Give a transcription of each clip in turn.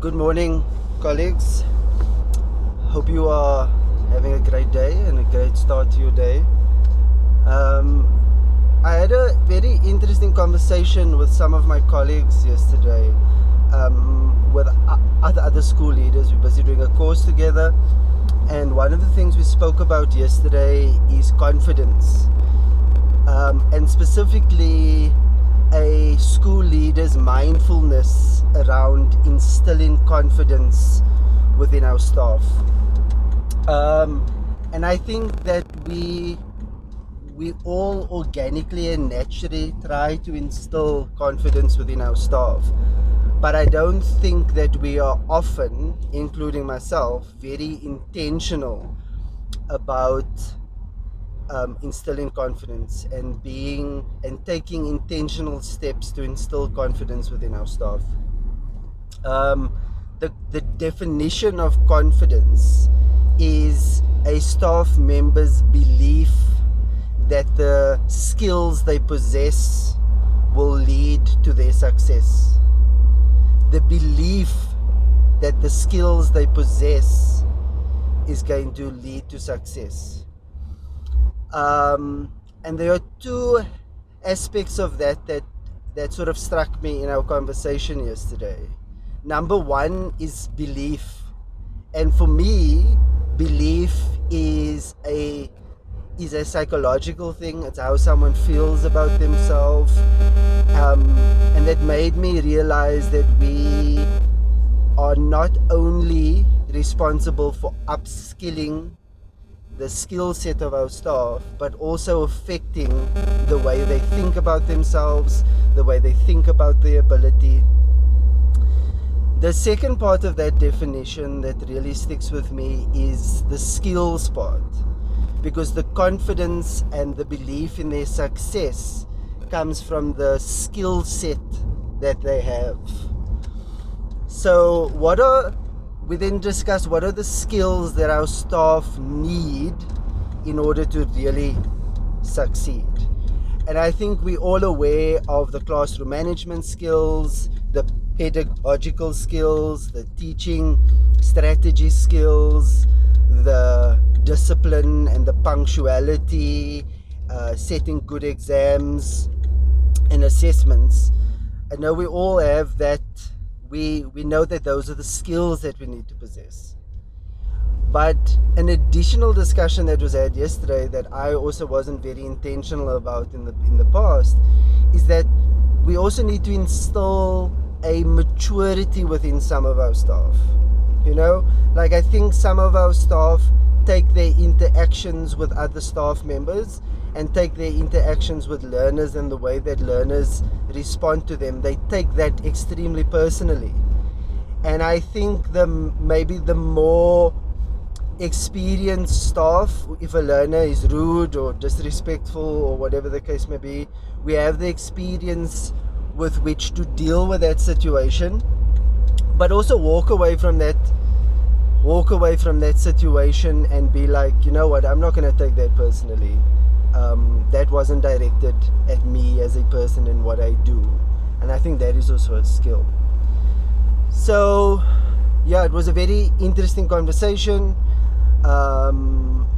Good morning, colleagues. Hope you are having a great day and a great start to your day. I had a very interesting conversation with some of my colleagues yesterday, with other school leaders. We're busy doing a course together, and one of the things we spoke about yesterday is confidence, and specifically a school leader's mindfulness around instilling confidence within our staff. And I think that we all organically and naturally try to instill confidence within our staff, but I don't think that we are often, including myself, very intentional about instilling confidence and taking intentional steps to instill confidence within our staff. The definition of confidence is a staff member's belief that the skills they possess will lead to their success. The belief that the skills they possess is going to lead to success. And there are two aspects of that sort of struck me in our conversation yesterday. Number one is belief, and for me, belief is a psychological thing. It's how someone feels about themselves, and that made me realize that we are not only responsible for upskilling the skill set of our staff, but also affecting the way they think about themselves, the way they think about their ability. The second part of that definition that really sticks with me is the skills part, because the confidence and the belief in their success comes from the skill set that they have. So we then discuss what are the skills that our staff need in order to really succeed. And I think we're all aware of the classroom management skills, the pedagogical skills, the teaching strategy skills, the discipline and the punctuality, setting good exams and assessments. I know we all have that. We know that those are the skills that we need to possess. But an additional discussion that was had yesterday that I also wasn't very intentional about in the past is that we also need to instill a maturity within some of our staff. Like I think some of our staff take their interactions with other staff members and take their interactions with learners and the way that learners respond to them, they take that extremely personally. And I think maybe the more experienced staff, if a learner is rude or disrespectful or whatever the case may be, we have the experience with which to deal with that situation, but also walk away from that situation and be like, you know what, I'm not going to take that personally. That wasn't directed at me as a person and what I do. And I think that is also a skill. So yeah, it was a very interesting conversation,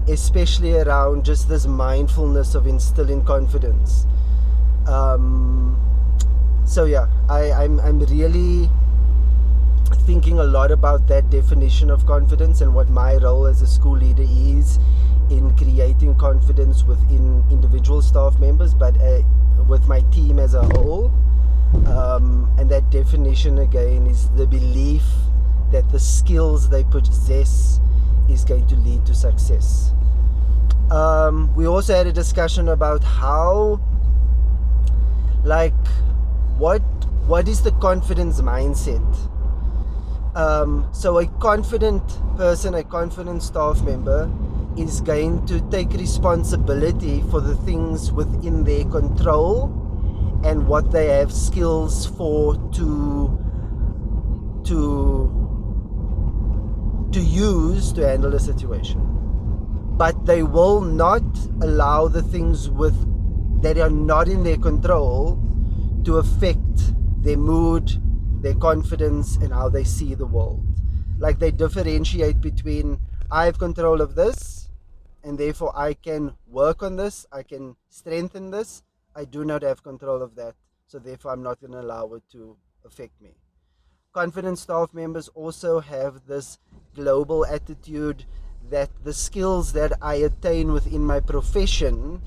especially around just this mindfulness of instilling confidence. So yeah, I'm really thinking a lot about that definition of confidence and what my role as a school leader is in creating confidence within individual staff members, but with my team as a whole. And that definition again is the belief that the skills they possess is going to lead to success. We also had a discussion about how, like, what is the confidence mindset? So a confident person, a confident staff member is going to take responsibility for the things within their control and what they have skills for to use to handle a situation. But they will not allow the things that are not in their control to affect their mood, their confidence and how they see the world. Like they differentiate between, I have control of this, and therefore I can work on this, I can strengthen this. I do not have control of that, so therefore I'm not going to allow it to affect me. Confident staff members also have this global attitude that the skills that I attain within my profession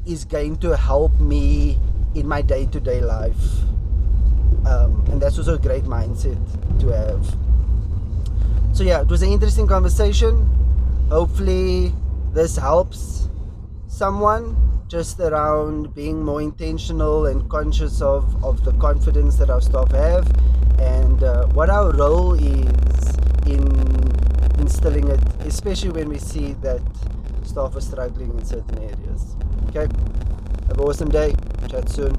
is going to help me in my day-to-day life. And that's also a great mindset to have. So yeah, it was an interesting conversation. Hopefully this helps someone just around being more intentional and conscious of the confidence that our staff have, and what our role is in instilling it, especially when we see that staff are struggling in certain areas. Okay, have an awesome day. Chat soon.